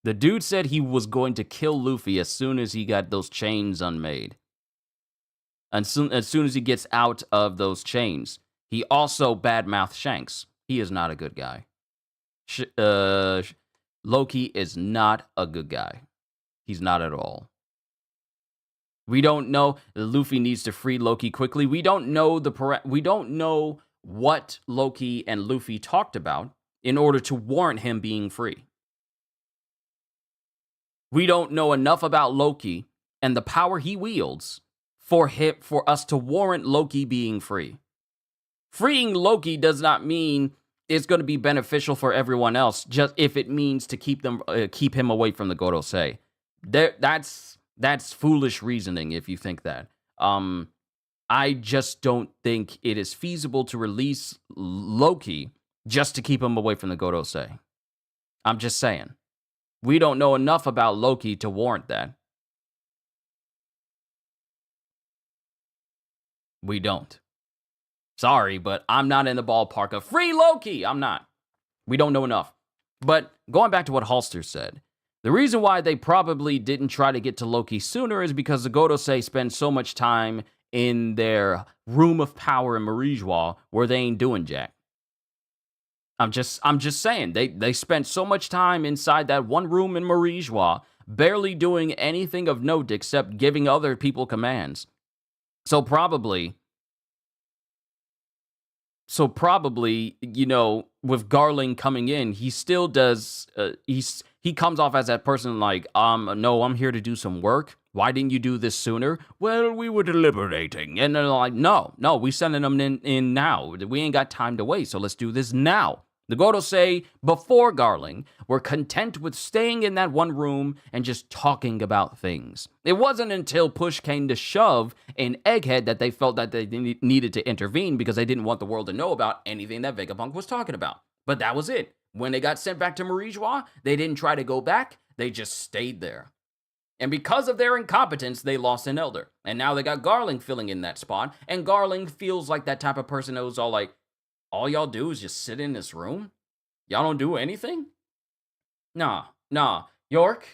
The dude said he was going to kill Luffy as soon as he got those chains unmade. As soon as he gets out of those chains. He also badmouthed Shanks. He is not a good guy. Loki is not a good guy. He's not at all. We don't know. Luffy needs to free Loki quickly. We don't know what Loki and Luffy talked about in order to warrant him being free. We don't know enough about Loki and the power he wields for us to warrant Loki being free. Freeing Loki does not mean it's going to be beneficial for everyone else, just if it means to keep him away from the Gorosei. That's foolish reasoning if you think that. I just don't think it is feasible to release Loki just to keep him away from the Gorosei. I'm just saying. We don't know enough about Loki to warrant that. We don't. Sorry, but I'm not in the ballpark of free Loki. I'm not. We don't know enough. But going back to what Halster said, the reason why they probably didn't try to get to Loki sooner is because the Gorosei spend so much time in their room of power in Marijwa where they ain't doing jack. I'm just saying, they spent so much time inside that one room in Marijwa, barely doing anything of note except giving other people commands. So probably, you know, with Garling coming in, he still does, he comes off as that person like, no, I'm here to do some work. Why didn't you do this sooner? Well, we were deliberating. And they're like, no, we sending them in now. We ain't got time to wait, so let's do this now. The Gorosei, before Garling, were content with staying in that one room and just talking about things. It wasn't until push came to shove in Egghead that they felt that they needed to intervene because they didn't want the world to know about anything that Vegapunk was talking about. But that was it. When they got sent back to Marijwa, they didn't try to go back. They just stayed there. And because of their incompetence, they lost an elder. And now they got Garling filling in that spot. And Garling feels like that type of person that was all like, all y'all do is just sit in this room? Y'all don't do anything? Nah. York,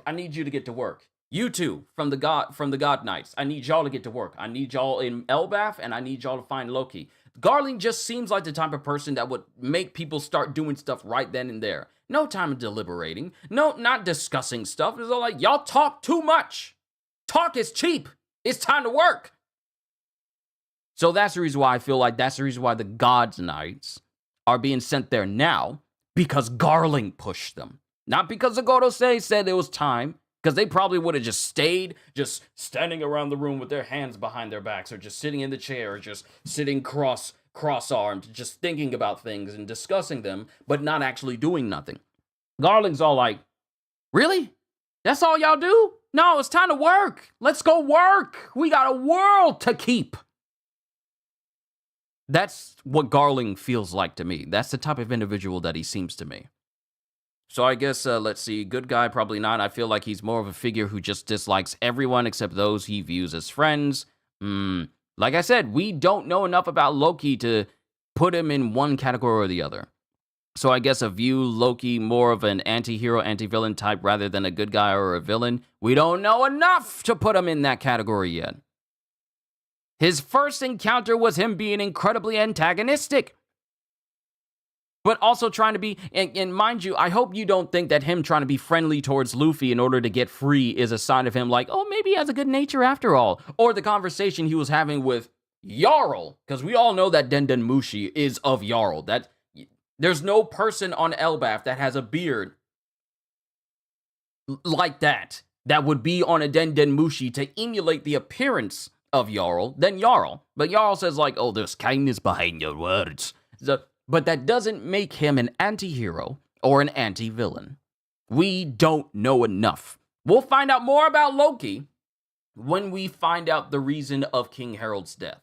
I need you to get to work. You two from the God Knights. I need y'all to get to work. I need y'all in Elbaf, and I need y'all to find Loki. Garling just seems like the type of person that would make people start doing stuff right then and there. No time of deliberating. No, not discussing stuff. It's all like, y'all talk too much. Talk is cheap. It's time to work. So that's the reason why I feel like that's the reason why the God's Knights are being sent there now, because Garling pushed them. Not because the Gorosei said it was time, because they probably would have just stayed, just standing around the room with their hands behind their backs, or just sitting in the chair, or just sitting cross-armed, just thinking about things and discussing them, but not actually doing nothing. Garling's all like, really? That's all y'all do? No, it's time to work. Let's go work. We got a world to keep. That's what Garling feels like to me. That's the type of individual that he seems to me. So I guess, let's see, good guy, probably not. I feel like he's more of a figure who just dislikes everyone except those he views as friends. Like I said, we don't know enough about Loki to put him in one category or the other. So I guess I view Loki more of an anti-hero, anti-villain type rather than a good guy or a villain. We don't know enough to put him in that category yet. His first encounter was him being incredibly antagonistic, but also trying to be, and mind you, I hope you don't think that him trying to be friendly towards Luffy in order to get free is a sign of him like, oh, maybe he has a good nature after all. Or the conversation he was having with Jarl, because we all know that Denden Mushi is of Jarl. That there's no person on Elbaf that has a beard like that would be on a Denden Mushi to emulate the appearance of Jarl than Jarl. But Jarl says like, oh, there's kindness behind your words. But that doesn't make him an anti-hero or an anti-villain. We don't know enough. We'll find out more about Loki when we find out the reason of King Harold's death.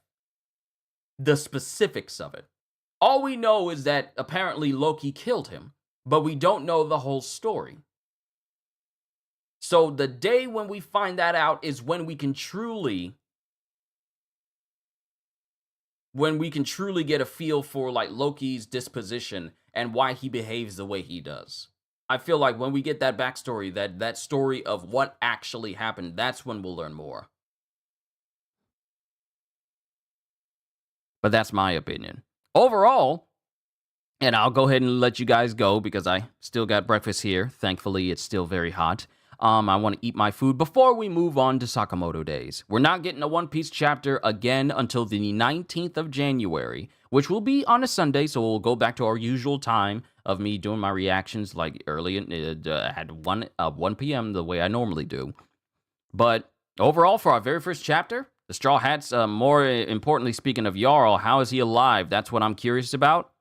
The specifics of it. All we know is that apparently Loki killed him, but we don't know the whole story. So the day when we find that out is when we can truly get a feel for like Loki's disposition and why he behaves the way he does. I feel like when we get that backstory, that story of what actually happened, that's when we'll learn more. But that's my opinion. Overall, and I'll go ahead and let you guys go because I still got breakfast here. Thankfully, it's still very hot. I want to eat my food before we move on to Sakamoto Days. We're not getting a One Piece chapter again until the 19th of January, which will be on a Sunday, so we'll go back to our usual time of me doing my reactions like early at 1 p.m. the way I normally do. But overall, for our very first chapter, the Straw Hats, more importantly, speaking of Jarl, how is he alive? That's what I'm curious about.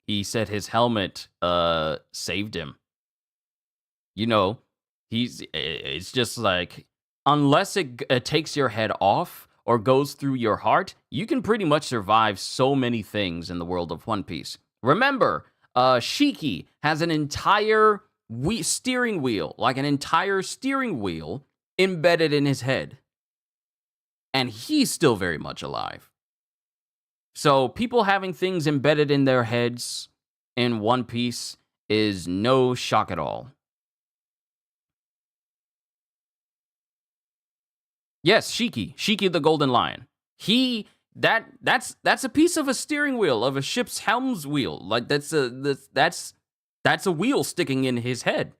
He said his helmet saved him. You know, it's just like, unless it takes your head off or goes through your heart, you can pretty much survive so many things in the world of One Piece. Remember, Shiki has an entire steering wheel, like an entire steering wheel embedded in his head. And he's still very much alive. So people having things embedded in their heads in One Piece is no shock at all. Yes, Shiki the Golden Lion. That's a piece of a steering wheel of a ship's helm's wheel. Like that's a wheel sticking in his head.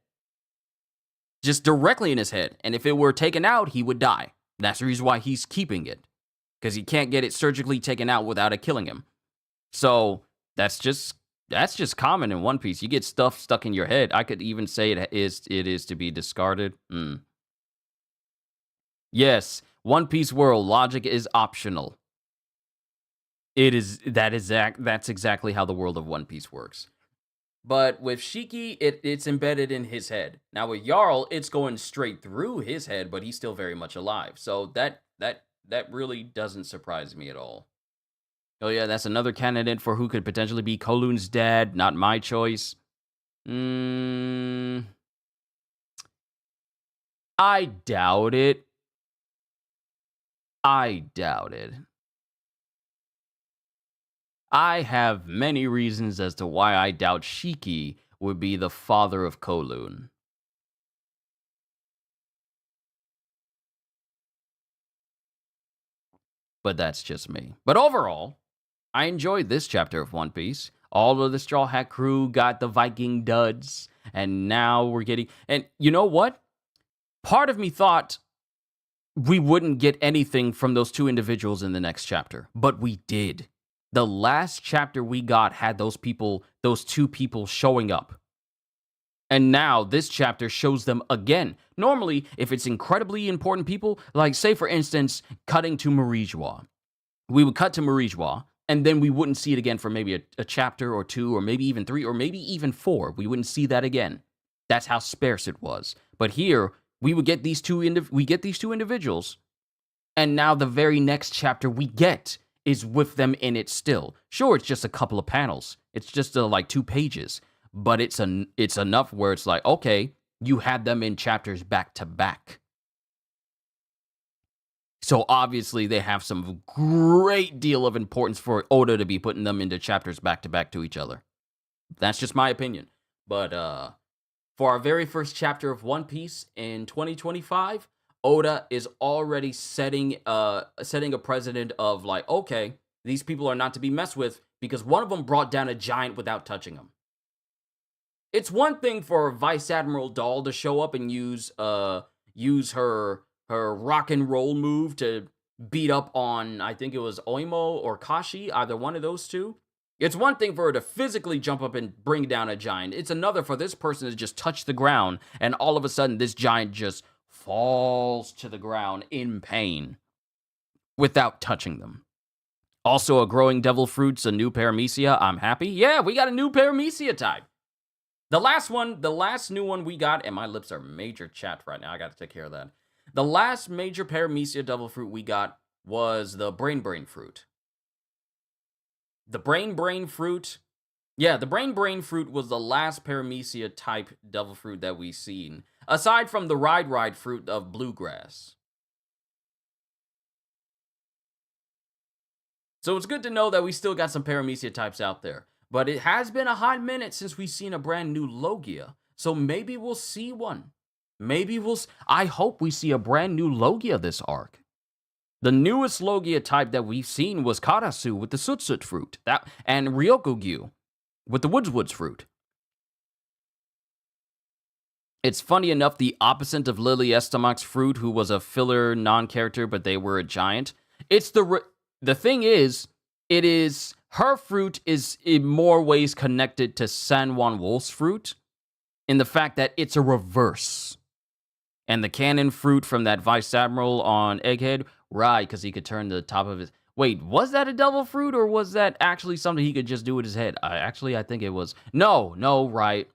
Just directly in his head. And if it were taken out, he would die. That's the reason why he's keeping it. Because he can't get it surgically taken out without it killing him. So that's just common in One Piece. You get stuff stuck in your head. I could even say it is to be discarded. Yes, One Piece world, logic is optional. That's exactly how the world of One Piece works. But with Shiki, it's embedded in his head. Now with Jarl, it's going straight through his head, but he's still very much alive. So that really doesn't surprise me at all. Oh yeah, that's another candidate for who could potentially be Kowloon's dad. Not my choice. I doubt it. I have many reasons as to why I doubt Shiki would be the father of Kowloon. but that's just me. But overall, I enjoyed this chapter of One Piece. All of the Straw Hat crew got the Viking duds, and now we're getting... And you know what? Part of me thought we wouldn't get anything from those two individuals in the next chapter, but we did. The last chapter we got had those two people showing up. And now this chapter shows them again. Normally, if it's incredibly important people, like say for instance, cutting to Marijois, we would cut to Marijois, and then we wouldn't see it again for maybe a chapter or two, or maybe even 3, or maybe even 4. We wouldn't see that again. That's how sparse it was. But here, we would get these two individuals, and now the very next chapter we get is with them in it still. Sure, it's just a couple of panels. It's just like 2 pages. But it's enough where it's like, okay, you had them in chapters back to back. So obviously they have some great deal of importance for Oda to be putting them into chapters back to back to each other. That's just my opinion. But for our very first chapter of One Piece in 2025, Oda is already setting a precedent of like, okay, these people are not to be messed with because one of them brought down a giant without touching him. It's one thing for Vice Admiral Doll to show up and use her rock and roll move to beat up on, I think it was Oimo or Kashi, either one of those two. It's one thing for her to physically jump up and bring down a giant. It's another for this person to just touch the ground, and all of a sudden this giant just falls to the ground in pain without touching them. Also, a growing devil fruits, a new paramecia. I'm happy. Yeah, we got a new paramecia type. The last new one we got, and my lips are major chapped right now. I got to take care of that. The last major paramecia devil fruit we got was the brain fruit. The brain fruit. Yeah, the brain fruit was the last paramecia type devil fruit that we've seen, aside from the ride fruit of bluegrass. So it's good to know that we still got some paramecia types out there. But it has been a hot minute since we've seen a brand new Logia. So maybe we'll see one. I hope we see a brand new Logia this arc. The newest Logia type that we've seen was Karasu with the Sutsut fruit. And Ryokugyu with the Woods fruit. It's funny enough, the opposite of Lily Estamac's fruit, who was a filler non-character, but they were a giant. It's the thing is, her fruit is in more ways connected to San Juan Wolf's fruit in the fact that it's a reverse. And the cannon fruit from that Vice Admiral on Egghead, right, because he could turn the top of his... Wait, was that a devil fruit, or was that actually something he could just do with his head? I think it was... No, right.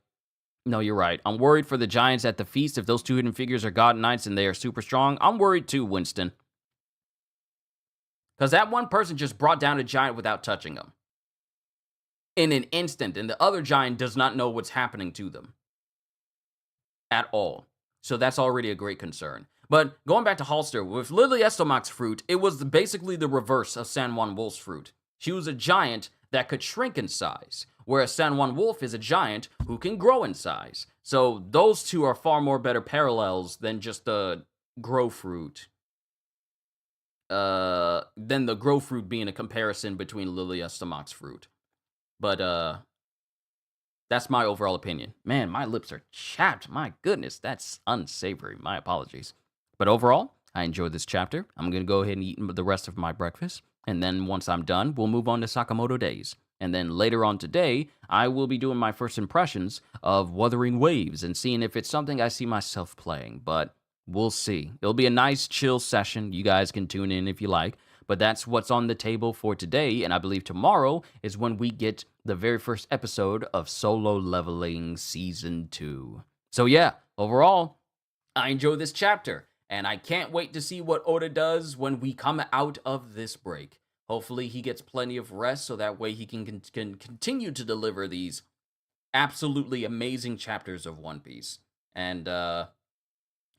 No, you're right. I'm worried for the giants at the feast. If those two hidden figures are god knights and they are super strong, I'm worried too, Winston. Because that one person just brought down a giant without touching him. In an instant, and the other giant does not know what's happening to them. At all. So that's already a great concern. But going back to Halster, with Lily Estomac's fruit, it was basically the reverse of San Juan Wolf's fruit. She was a giant that could shrink in size, whereas San Juan Wolf is a giant who can grow in size. So those two are far more better parallels than just the grow fruit. Than the grow fruit being a comparison between Lily Estomac's fruit. But, that's my overall opinion. Man, my lips are chapped. My goodness, that's unsavory. My apologies. But overall, I enjoyed this chapter. I'm going to go ahead and eat the rest of my breakfast. And then once I'm done, we'll move on to Sakamoto Days. And then later on today, I will be doing my first impressions of Wuthering Waves and seeing if it's something I see myself playing. But we'll see. It'll be a nice, chill session. You guys can tune in if you like. But that's what's on the table for today, and I believe tomorrow is when we get the very first episode of Solo Leveling Season 2. So yeah, overall, I enjoyed this chapter, and I can't wait to see what Oda does when we come out of this break. Hopefully he gets plenty of rest, so that way he can continue to deliver these absolutely amazing chapters of One Piece. And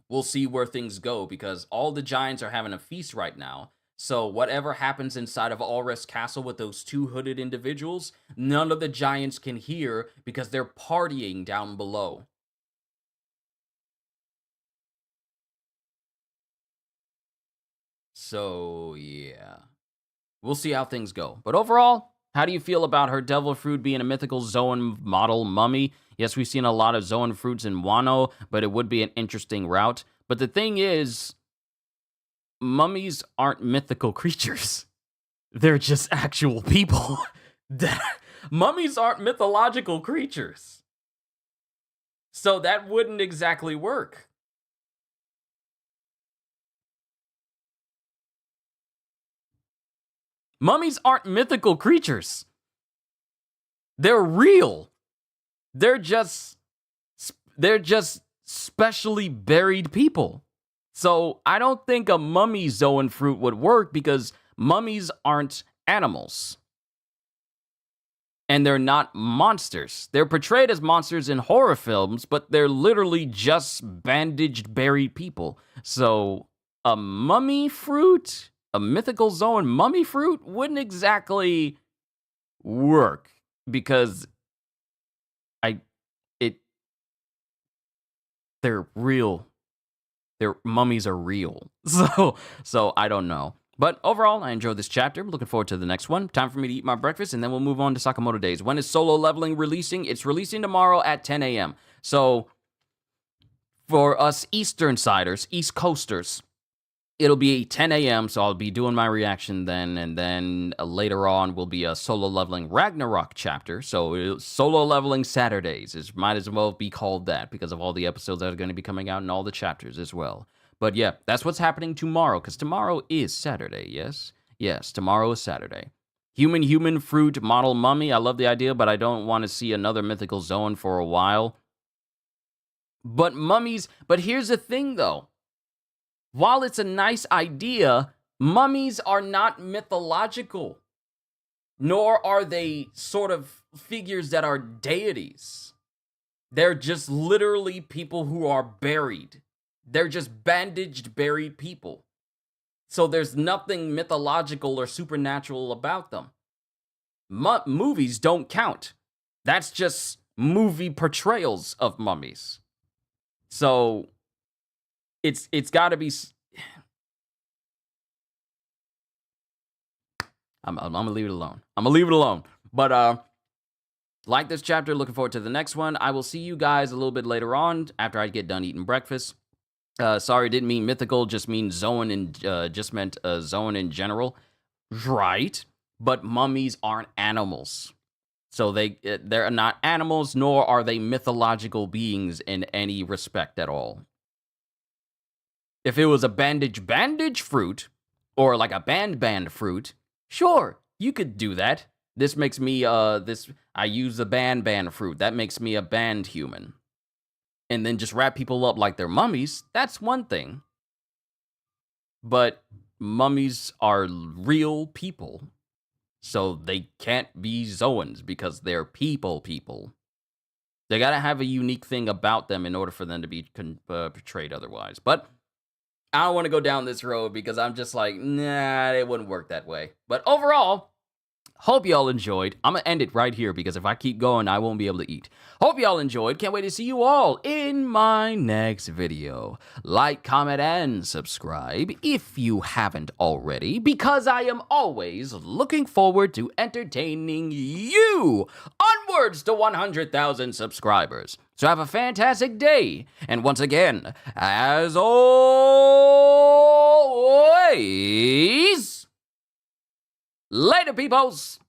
we'll see where things go, because all the giants are having a feast right now. So whatever happens inside of Allrest Castle with those two hooded individuals, none of the giants can hear because they're partying down below. So, yeah. We'll see how things go. But overall, how do you feel about her devil fruit being a mythical Zoan model mummy? Yes, we've seen a lot of Zoan fruits in Wano, but it would be an interesting route. But the thing is, mummies aren't mythical creatures. They're just actual people. Mummies aren't mythological creatures. So that wouldn't exactly work. Mummies aren't mythical creatures. They're real. They're just specially buried people. So I don't think a mummy Zoan fruit would work because mummies aren't animals. And they're not monsters. They're portrayed as monsters in horror films, but they're literally just bandaged, buried people. So a mummy fruit, a mythical Zoan mummy fruit, wouldn't exactly work because they're real. Their mummies are real. So I don't know. But overall, I enjoyed this chapter. Looking forward to the next one. Time for me to eat my breakfast, and then we'll move on to Sakamoto Days. When is Solo Leveling releasing? It's releasing tomorrow at 10 a.m. So for us Eastern Siders, East Coasters, it'll be 10 a.m., so I'll be doing my reaction then, and then later on will be a Solo Leveling Ragnarok chapter. So Solo Leveling Saturdays might as well be called that because of all the episodes that are going to be coming out and all the chapters as well. But yeah, that's what's happening tomorrow, because tomorrow is Saturday, yes? Yes, tomorrow is Saturday. Human fruit model mummy, I love the idea, but I don't want to see another mythical Zoan for a while. But here's the thing though. While it's a nice idea, mummies are not mythological. Nor are they sort of figures that are deities. They're just literally people who are buried. They're just bandaged, buried people. So there's nothing mythological or supernatural about them. Movies don't count. That's just movie portrayals of mummies. So it's got to be... I'm going to leave it alone. But like this chapter, looking forward to the next one. I will see you guys a little bit later on after I get done eating breakfast. Sorry, didn't mean mythical, just meant Zoan in general. Right, but mummies aren't animals. So they're not animals, nor are they mythological beings in any respect at all. If it was a bandage fruit, or like a band fruit, sure, you could do that. This makes me, I use the band fruit. That makes me a band human. And then just wrap people up like they're mummies, that's one thing. But mummies are real people. So they can't be Zoans because they're people. They gotta have a unique thing about them in order for them to be portrayed otherwise. But I don't want to go down this road because I'm just like, nah, it wouldn't work that way. But overall, hope y'all enjoyed. I'm going to end it right here because if I keep going, I won't be able to eat. Hope y'all enjoyed. Can't wait to see you all in my next video. Like, comment, and subscribe if you haven't already, because I am always looking forward to entertaining you onwards to 100,000 subscribers. So have a fantastic day. And once again, as always, later, peoples!